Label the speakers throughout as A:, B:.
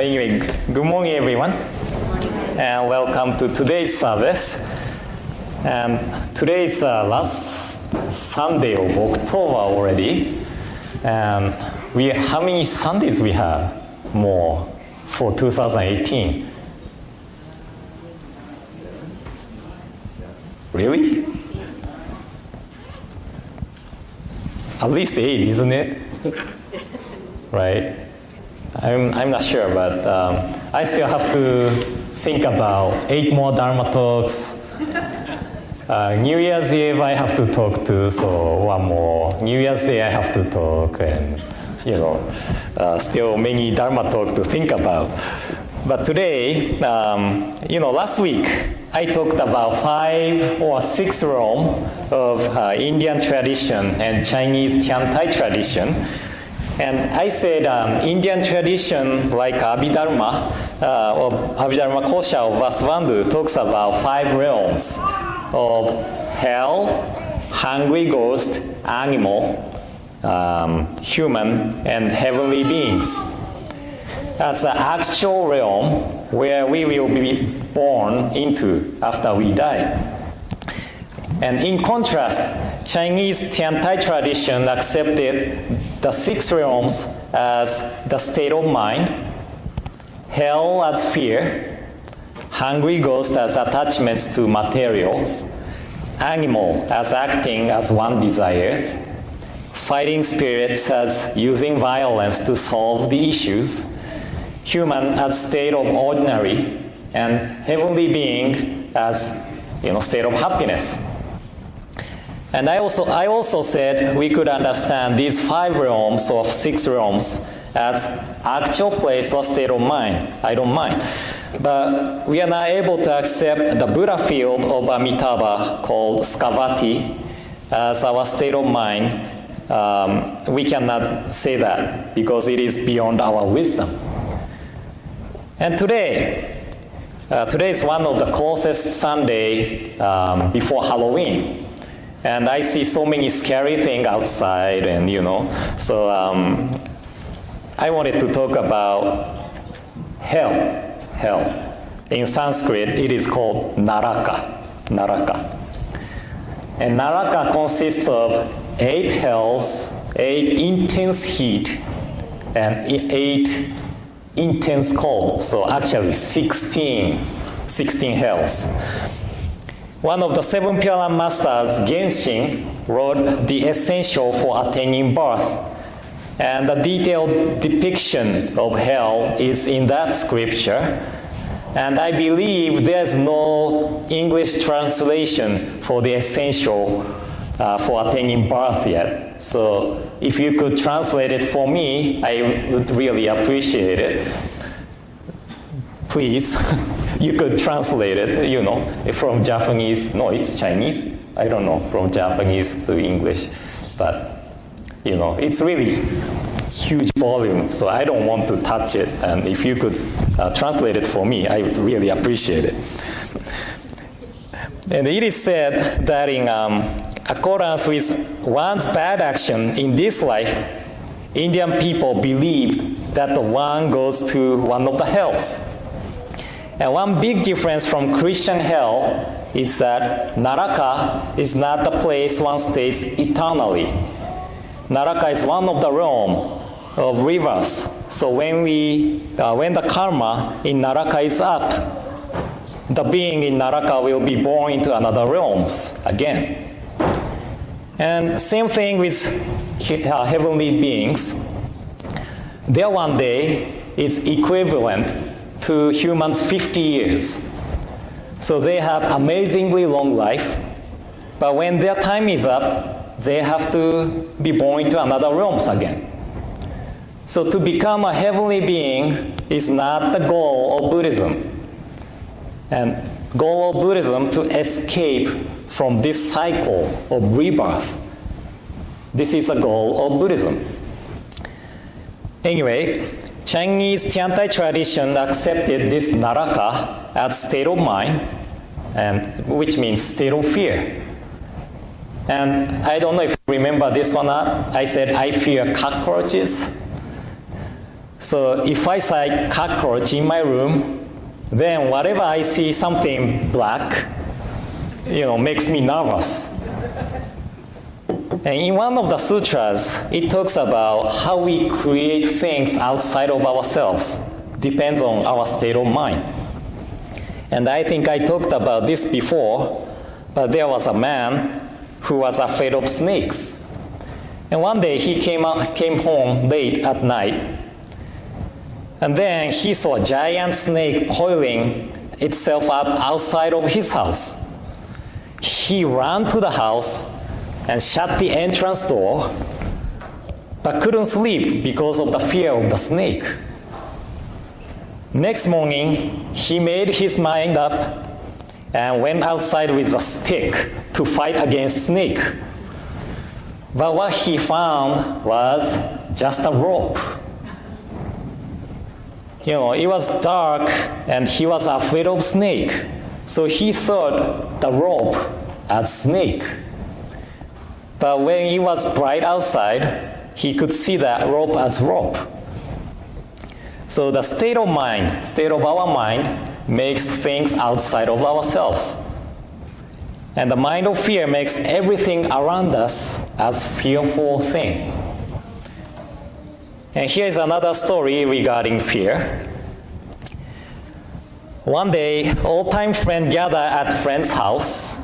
A: But anyway, good morning, everyone. And welcome to today's service. And today is last Sunday of October already. And how many Sundays we have more for 2018? Really? At least 8, isn't it? Right? I'm not sure, but I still have to think about 8 more Dharma talks. New Year's Eve I have to talk to, so 1 more. New Year's Day I have to talk, and still many Dharma talks to think about. But today, last week I talked about 5 or 6 realms of Indian tradition and Chinese Tiantai tradition. And I said Indian tradition like Abhidharma or Abhidharma Kosha of Vasubandhu talks about 5 realms of hell, hungry ghost, animal, human, and heavenly beings. As the actual realm where we will be born into after we die. And in contrast, Chinese Tiantai tradition accepted the 6 realms as the state of mind, hell as fear, hungry ghost as attachments to materials, animal as acting as one desires, fighting spirits as using violence to solve the issues, human as state of ordinary, and heavenly being as state of happiness. And I also said we could understand these 5 realms of 6 realms as actual place or state of mind. I don't mind. But we are not able to accept the Buddha field of Amitabha called Skavati as our state of mind. We cannot say that because it is beyond our wisdom. And today is one of the closest Sunday before Halloween. And I see so many scary things outside, and so I wanted to talk about hell. In Sanskrit, it is called Naraka. And Naraka consists of 8 hells, 8 intense heat, and 8 intense cold. So actually 16 hells. One of the 7 Pure Masters, Genshin, wrote The Essential for Attaining Birth. And the detailed depiction of hell is in that scripture. And I believe there's no English translation for The Essential for Attaining Birth yet. So if you could translate it for me, I would really appreciate it. Please. You could translate it, from Japanese. No, it's Chinese. I don't know, from Japanese to English. But, it's really huge volume, so I don't want to touch it. And if you could translate it for me, I would really appreciate it. And it is said that in accordance with one's bad action in this life, Indian people believed that the one goes to one of the hells. And one big difference from Christian hell is that Naraka is not the place one stays eternally. Naraka is one of the realm of rivers. So when the karma in Naraka is up, the being in Naraka will be born into another realms again. And same thing with heavenly beings. Their one day is equivalent to humans 50 years. So they have amazingly long life, but when their time is up, they have to be born into another realms again. So to become a heavenly being is not the goal of Buddhism. And goal of Buddhism to escape from this cycle of rebirth. This is a goal of Buddhism. Anyway, Chinese Tiantai tradition accepted this Naraka as state of mind, and which means state of fear. And I don't know if you remember this one. I said I fear cockroaches. So if I see cockroach in my room, then whatever I see something black, makes me nervous. And in one of the sutras, it talks about how we create things outside of ourselves. Depends on our state of mind. And I think I talked about this before, but there was a man who was afraid of snakes. And one day he came home late at night, and then he saw a giant snake coiling itself up outside of his house. He ran to the house and shut the entrance door, but couldn't sleep because of the fear of the snake. Next morning, he made his mind up and went outside with a stick to fight against snake. But what he found was just a rope. It was dark and he was afraid of snake, so he thought the rope as snake. But when it was bright outside, he could see that rope as rope. So the state of our mind, makes things outside of ourselves. And the mind of fear makes everything around us as fearful thing. And here is another story regarding fear. One day, old-time friend gathered at friend's house.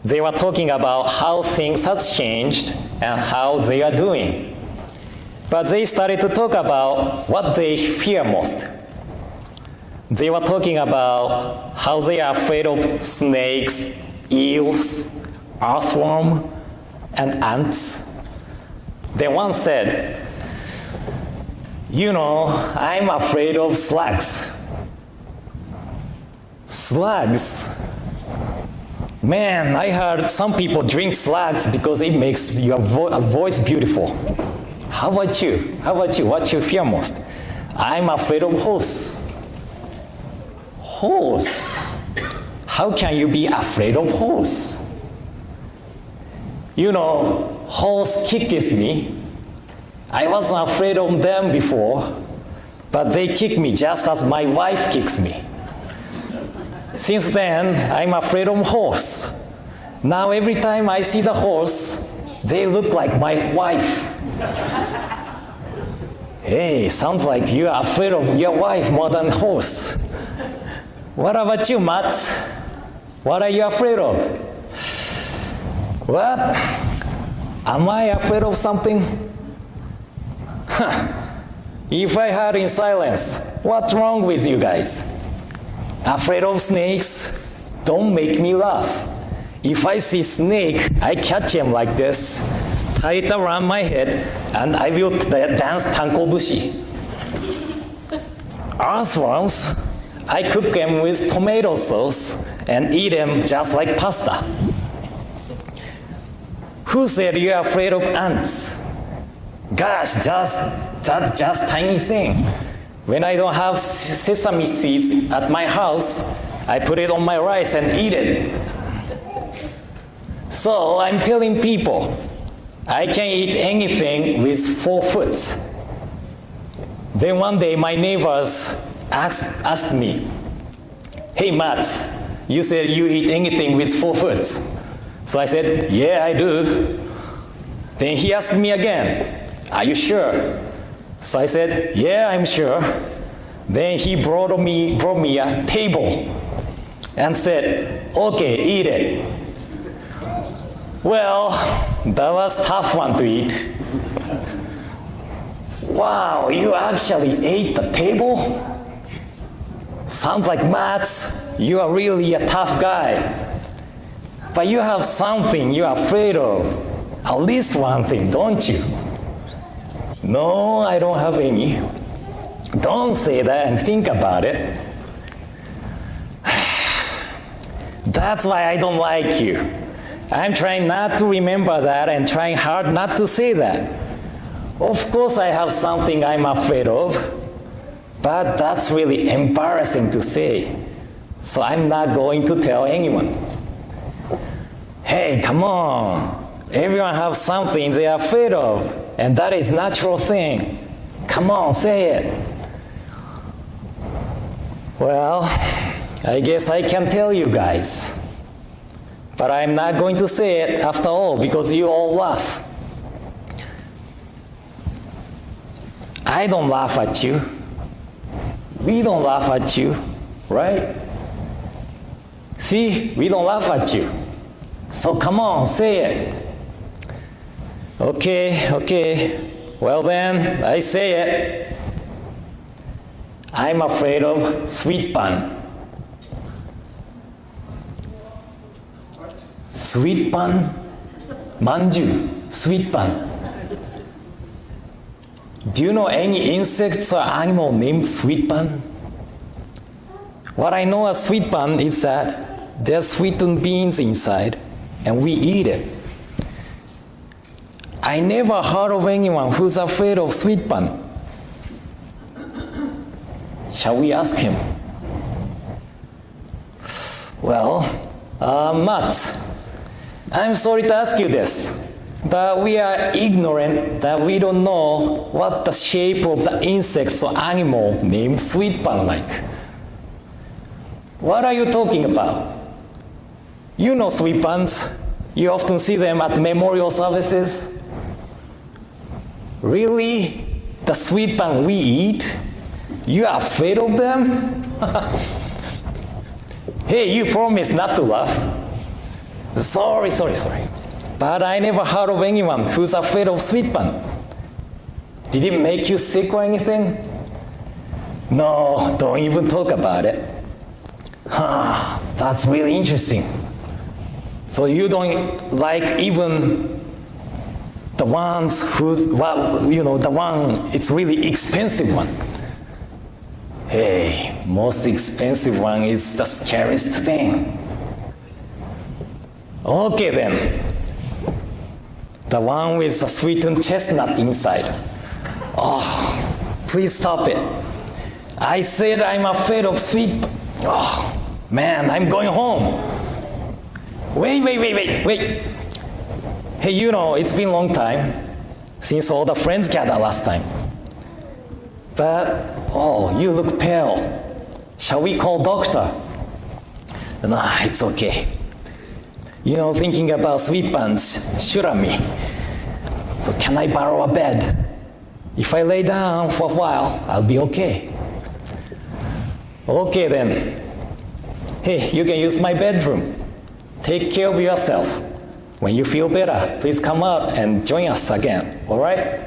A: They were talking about how things have changed and how they are doing. But they started to talk about what they fear most. They were talking about how they are afraid of snakes, eels, earthworm, and ants. Then one said, I'm afraid of slugs. Slugs? Man, I heard some people drink slugs because it makes your voice beautiful. How about you? What you fear most? I'm afraid of horse. Horse? How can you be afraid of horse? Horse kicks me. I wasn't afraid of them before, but they kick me just as my wife kicks me. Since then, I'm afraid of horse. Now every time I see the horse, they look like my wife. Hey, sounds like you are afraid of your wife more than horse. What about you, Matt? What are you afraid of? What? Am I afraid of something? If I heard in silence, what's wrong with you guys? Afraid of snakes? Don't make me laugh. If I see snake, I catch him like this, tie it around my head, and I will dance tankobushi. Earthworms? I cook them with tomato sauce and eat them just like pasta. Who said you're afraid of ants? Gosh, that's just tiny thing. When I don't have sesame seeds at my house, I put it on my rice and eat it. So I'm telling people, I can eat anything with 4 foot. Then one day my neighbors asked me, hey Matt, you said you eat anything with 4 foot. So I said, yeah, I do. Then he asked me again, are you sure? So I said, yeah, I'm sure. Then he brought me a table and said, okay, eat it. Well, that was a tough one to eat. Wow, you actually ate the table? Sounds like Matt, you are really a tough guy. But you have something you're afraid of. At least one thing, don't you? No, I don't have any. Don't say that and think about it. That's why I don't like you. I'm trying not to remember that and trying hard not to say that. Of course I have something I'm afraid of, but that's really embarrassing to say. So I'm not going to tell anyone. Hey, come on. Everyone has something they are afraid of, and that is natural thing. Come on, say it. Well, I guess I can tell you guys. But I'm not going to say it after all because you all laugh. I don't laugh at you. We don't laugh at you, right? See, we don't laugh at you. So come on, say it. Okay. Well then, I say it. I'm afraid of sweet bun. Sweet bun? Manju, sweet bun. Do you know any insects or animal named sweet bun? What I know as sweet bun is that there's sweetened beans inside and we eat it. I never heard of anyone who's afraid of sweet bun. Shall we ask him? Well, Matt, I'm sorry to ask you this, but we are ignorant that we don't know what the shape of the insects or animal named sweet bun like. What are you talking about? You know sweet buns. You often see them at memorial services. Really? The sweet bun we eat? You are afraid of them? Hey, you promised not to laugh. Sorry. But I never heard of anyone who's afraid of sweet bun. Did it make you sick or anything? No, don't even talk about it. That's really interesting. So you don't like even the ones the one, it's really expensive one. Hey, most expensive one is the scariest thing. Okay then. The one with the sweetened chestnut inside. Oh, please stop it. I said I'm afraid of sweet. Oh, man, I'm going home. Wait. Hey, it's been a long time since all the friends gathered last time. But, you look pale. Shall we call doctor? Nah, it's okay. Thinking about sweet buns shoot at me. So can I borrow a bed? If I lay down for a while, I'll be okay. Okay then. Hey, you can use my bedroom. Take care of yourself. When you feel better, please come out and join us again, all right?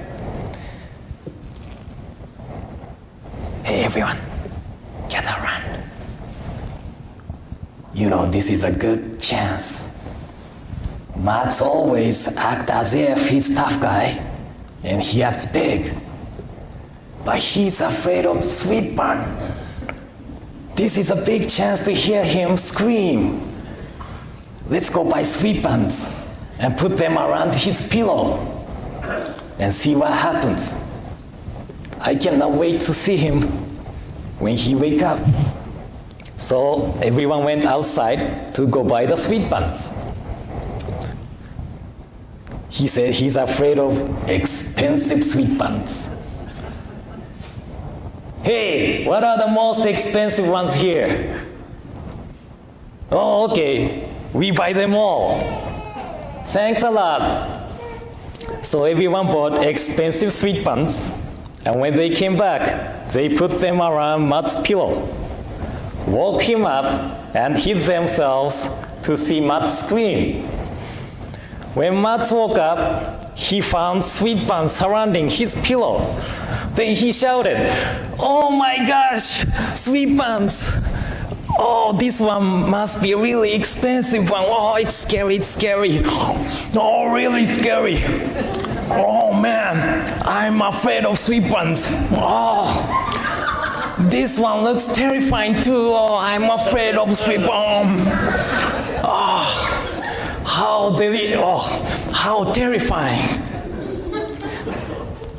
A: Hey everyone, gather around. This is a good chance. Matt's always act as if he's tough guy, and he acts big. But he's afraid of sweet bun. This is a big chance to hear him scream. Let's go buy sweet buns and put them around his pillow and see what happens. I cannot wait to see him when he wakes up. So everyone went outside to go buy the sweet buns. He said he's afraid of expensive sweet buns. Hey, what are the most expensive ones here? Oh, okay. We buy them all. Thanks a lot. So everyone bought expensive sweet buns, and when they came back, they put them around Matt's pillow, woke him up, and hid themselves to see Matt scream. When Matt woke up, he found sweet buns surrounding his pillow. Then he shouted, "Oh my gosh, sweet buns! Oh, this one must be a really expensive one. Oh, it's scary. Oh, really scary. Oh man, I'm afraid of sweet buns. Oh, this one looks terrifying too. Oh, I'm afraid of sweet buns. Oh, how delicious. Oh, how terrifying.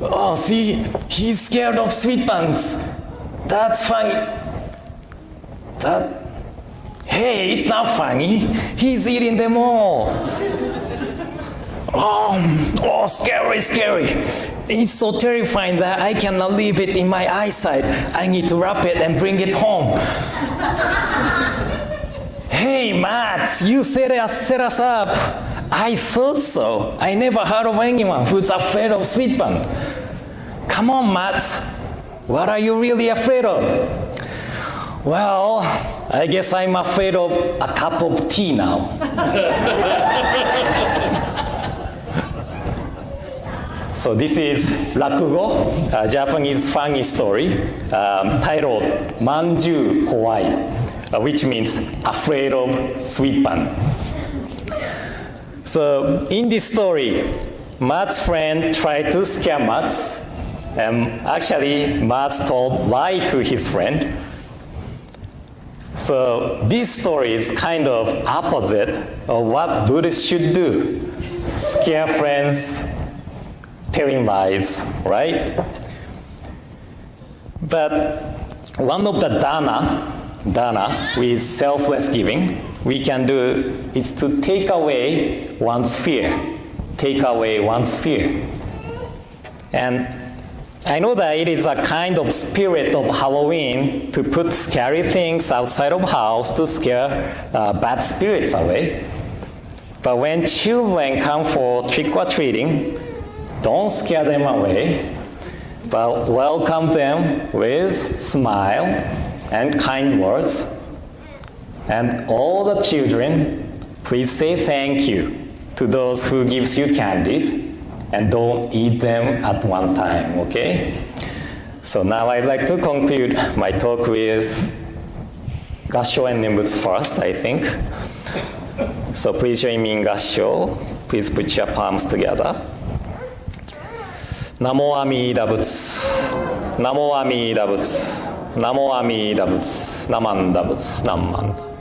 A: Oh, see, he's scared of sweet buns. That's funny. Hey, it's not funny. He's eating them all. Oh, scary. it's so terrifying that I cannot leave it in my eyesight. I need to wrap it and bring it home. Hey, Matt, you set us up. I thought so. I never heard of anyone who's afraid of sweet bun. Come on, Matt. What are you really afraid of? Well, I guess I'm afraid of a cup of tea now. So this is rakugo, a Japanese funny story titled Manju Kowai, which means afraid of sweet bun. So in this story, Matt's friend tried to scare Matt, and actually Matt told lie to his friend. So this story is kind of opposite of what Buddhists should do. Scare friends, telling lies, right? But one of the dana with selfless giving, we can do is to take away one's fear. Take away one's fear. And I know that it is a kind of spirit of Halloween to put scary things outside of house to scare bad spirits away. But when children come for trick-or-treating, don't scare them away, but welcome them with smile and kind words. And all the children, please say thank you to those who gives you candies. And don't eat them at one time, okay? So now I'd like to conclude my talk with Gassho and Nembutsu first, I think. So please join me in Gassho. Please put your palms together. Namo Amida Butsu. Namo Amida Butsu. Namo Amida Butsu. Namanda Butsu. Namanda.